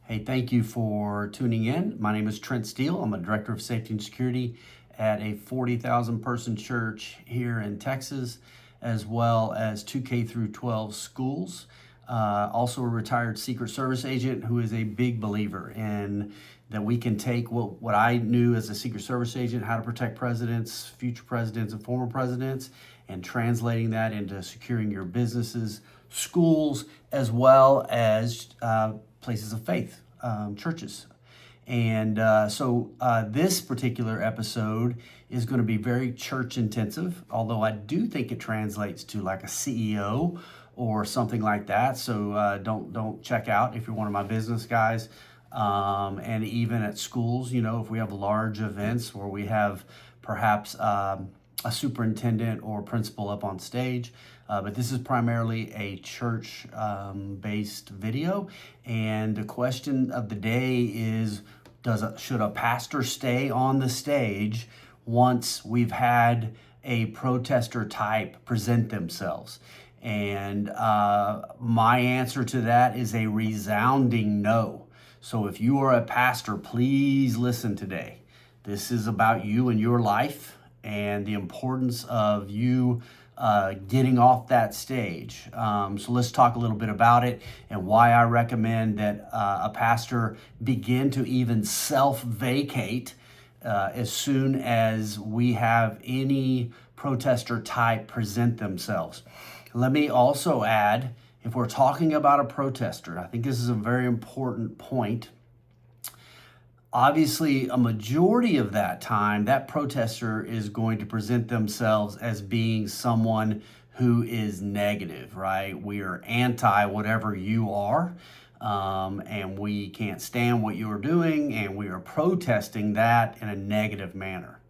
Hey, thank you for tuning in. My name is Trent Steele. I'm a director of safety and security at a 40,000 person church here in Texas, as well as 2K through 12 schools. Also a retired Secret Service agent who is a big believer in that we can take what I knew as a Secret Service agent, how to protect presidents, future presidents, and former presidents, and translating that into securing your businesses, schools, as well as places of faith, churches. And so this particular episode is going to be very church intensive, although I do think it translates to like a CEO or something like that. So don't check out if you're one of my business guys. And even at schools, if we have large events where we have perhaps a superintendent or principal up on stage. But this is primarily a church-based video. And the question of the day is, should a pastor stay on the stage once we've had a protester type present themselves? And my answer to that is a resounding no. So if you are a pastor, please listen today. This is about you and your life and the importance of you getting off that stage. So let's talk a little bit about it and why I recommend that a pastor begin to even self-vacate as soon as we have any protester type present themselves. Let me also add, if we're talking about a protester, I think this is a very important point. Obviously, a majority of that time, that protester is going to present themselves as being someone who is negative, right? We are anti whatever you are, and we can't stand what you're doing, and we are protesting that in a negative manner.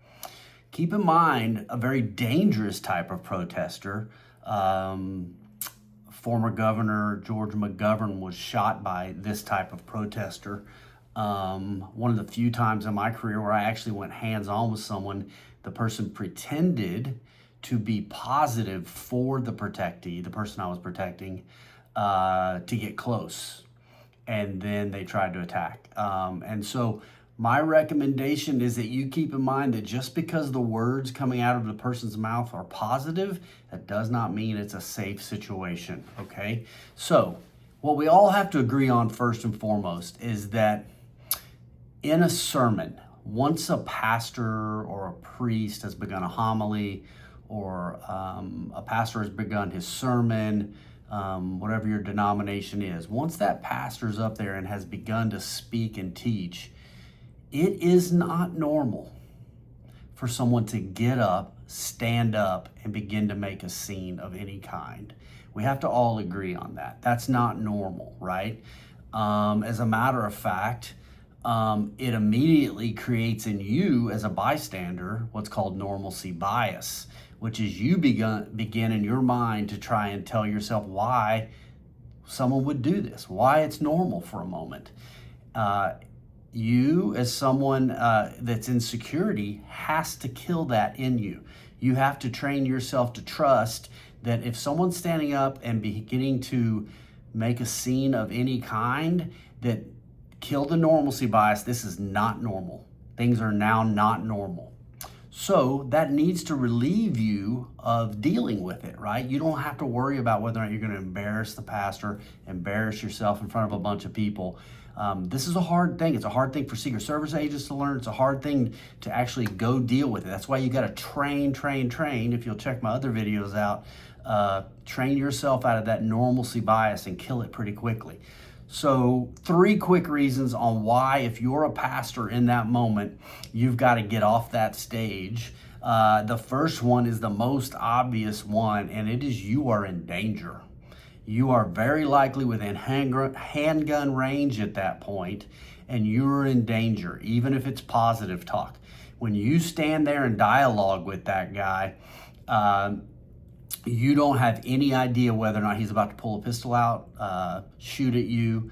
Keep in mind, a very dangerous type of protester. Former Governor George McGovern was shot by this type of protester. One of the few times in my career where I actually went hands-on with someone, the person pretended to be positive for the protectee, the person I was protecting, to get close. And then they tried to attack. And so my recommendation is that you keep in mind that just because the words coming out of the person's mouth are positive, that does not mean it's a safe situation, okay? So what we all have to agree on first and foremost is that in a sermon, once a pastor or a priest has begun a homily or a pastor has begun his sermon, whatever your denomination is, once that pastor's up there and has begun to speak and teach, it is not normal for someone to get up, stand up, and begin to make a scene of any kind. We have to all agree on that. That's not normal, right? As a matter of fact, it immediately creates in you as a bystander what's called normalcy bias, which is you begin in your mind to try and tell yourself why someone would do this, why it's normal for a moment. You, as someone that's in security, has to kill that in you. You have to train yourself to trust that if someone's standing up and beginning to make a scene of any kind, that kill the normalcy bias. This is not normal. Things are now not normal. So that needs to relieve you of dealing with it, right? You don't have to worry about whether or not you're going to embarrass the pastor, embarrass yourself in front of a bunch of people. This is a hard thing. It's a hard thing for Secret Service agents to learn. It's a hard thing to actually go deal with it. That's why you got to train. If you'll check my other videos out, train yourself out of that normalcy bias and kill it pretty quickly. So 3 quick reasons on why, if you're a pastor in that moment, you've got to get off that stage. The first one is the most obvious one, and it is you are in danger. You are very likely within handgun range at that point, and you're in danger, even if it's positive talk. When you stand there and dialogue with that guy, you don't have any idea whether or not he's about to pull a pistol out, shoot at you.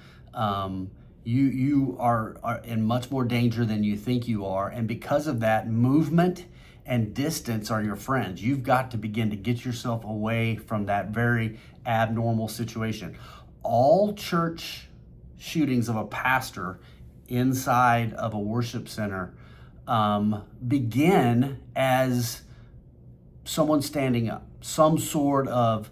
You are in much more danger than you think you are. And because of that, movement and distance are your friends. You've got to begin to get yourself away from that very abnormal situation. All church shootings of a pastor inside of a worship center begin as someone standing up, some sort of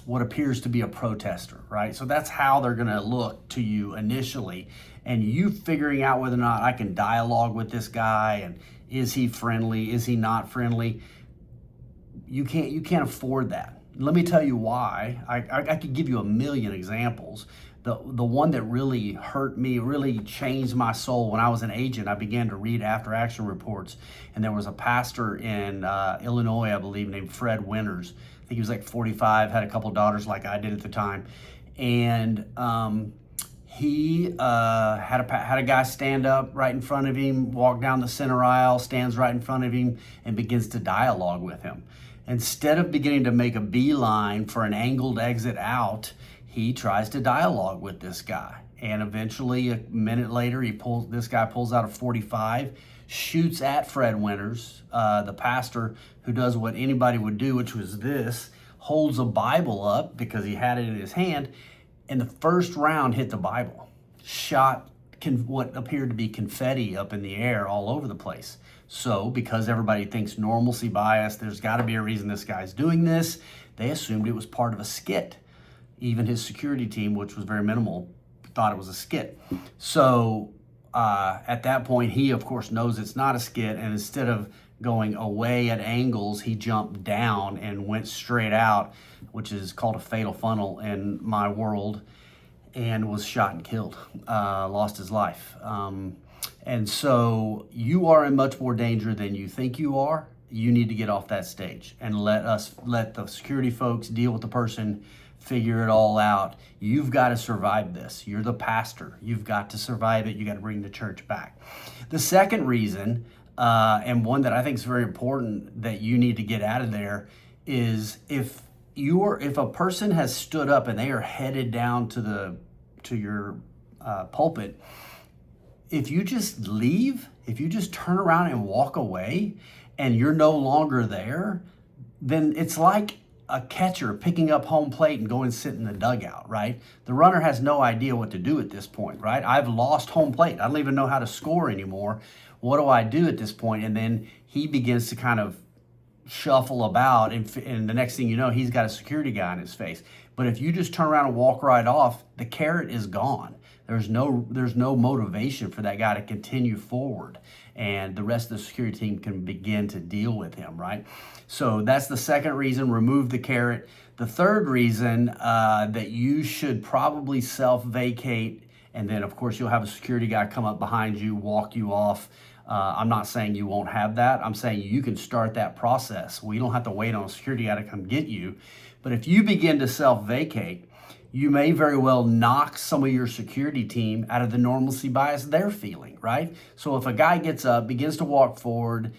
what appears to be a protester, right? So that's how they're going to look to you initially, and you figuring out whether or not I can dialogue with this guy, and is he friendly, is he not friendly? You can't afford that. Let me tell you why. I could give you a million examples. The one that really hurt me, really changed my soul, when I was an agent, I began to read after action reports, and there was a pastor in Illinois, I believe, named Fred Winters. I think he was like 45, had a couple daughters like I did at the time, and he had a guy stand up right in front of him, walk down the center aisle, stands right in front of him, and begins to dialogue with him. Instead of beginning to make a beeline for an angled exit out, he tries to dialogue with this guy. And eventually, a minute later, this guy pulls out a .45, shoots at Fred Winters, the pastor, who does what anybody would do, which was this, holds a Bible up because he had it in his hand, and the first round hit the Bible, shot what appeared to be confetti up in the air all over the place. So because everybody thinks normalcy bias, there's got to be a reason this guy's doing this, they assumed it was part of a skit. Even his security team, which was very minimal, thought it was a skit. So at that point, he, of course, knows it's not a skit, and instead of going away at angles, he jumped down and went straight out, which is called a fatal funnel in my world, and was shot and killed, lost his life. And so you are in much more danger than you think you are. You need to get off that stage and let the security folks deal with the person, figure it all out. You've got to survive this. You're the pastor. You've got to survive it. You got to bring the church back. The second reason, and one that I think is very important that you need to get out of there, is if a person has stood up and they are headed down to your pulpit, if you just leave, if you just turn around and walk away, and you're no longer there, then it's like a catcher picking up home plate and going to sit in the dugout, right? The runner has no idea what to do at this point, right? I've lost home plate. I don't even know how to score anymore. What do I do at this point? And then he begins to kind of shuffle about, and the next thing you know, he's got a security guy in his face. But if you just turn around and walk right off, the carrot is gone. There's no motivation for that guy to continue forward, and the rest of the security team can begin to deal with him, right? So that's the second reason, remove the carrot. The third reason that you should probably self-vacate, and then of course you'll have a security guy come up behind you, walk you off. I'm not saying you won't have that. I'm saying you can start that process. We don't have to wait on a security guy to come get you. But if you begin to self-vacate, you may very well knock some of your security team out of the normalcy bias they're feeling, right? So if a guy gets up, begins to walk forward,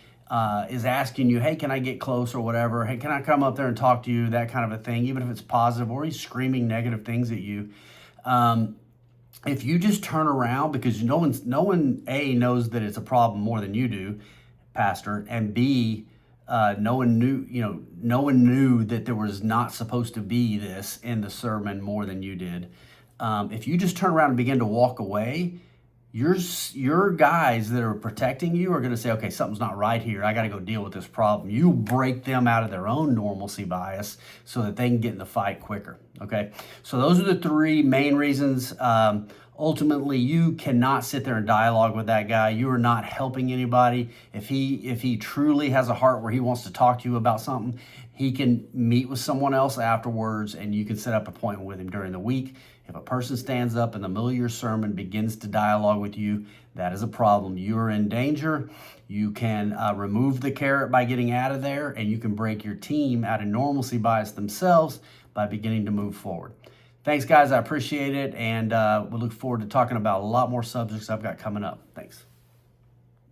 is asking you, hey, can I get close or whatever? Hey, can I come up there and talk to you? That kind of a thing, even if it's positive, or he's screaming negative things at you. If you just turn around, because no one A, knows that it's a problem more than you do, Pastor, and B, no one knew that there was not supposed to be this in the sermon more than you did. If you just turn around and begin to walk away, your guys that are protecting you are going to say, okay, something's not right here. I got to go deal with this problem. You break them out of their own normalcy bias so that they can get in the fight quicker. Okay, so those are the three main reasons. Ultimately, you cannot sit there and dialogue with that guy. You are not helping anybody. If he truly has a heart where he wants to talk to you about something, he can meet with someone else afterwards, and you can set up an appointment with him during the week. If a person stands up in the middle of your sermon, begins to dialogue with you, that is a problem. You are in danger. You can remove the carrot by getting out of there, and you can break your team out of normalcy bias themselves by beginning to move forward. Thanks, guys. I appreciate it, and we look forward to talking about a lot more subjects I've got coming up. Thanks.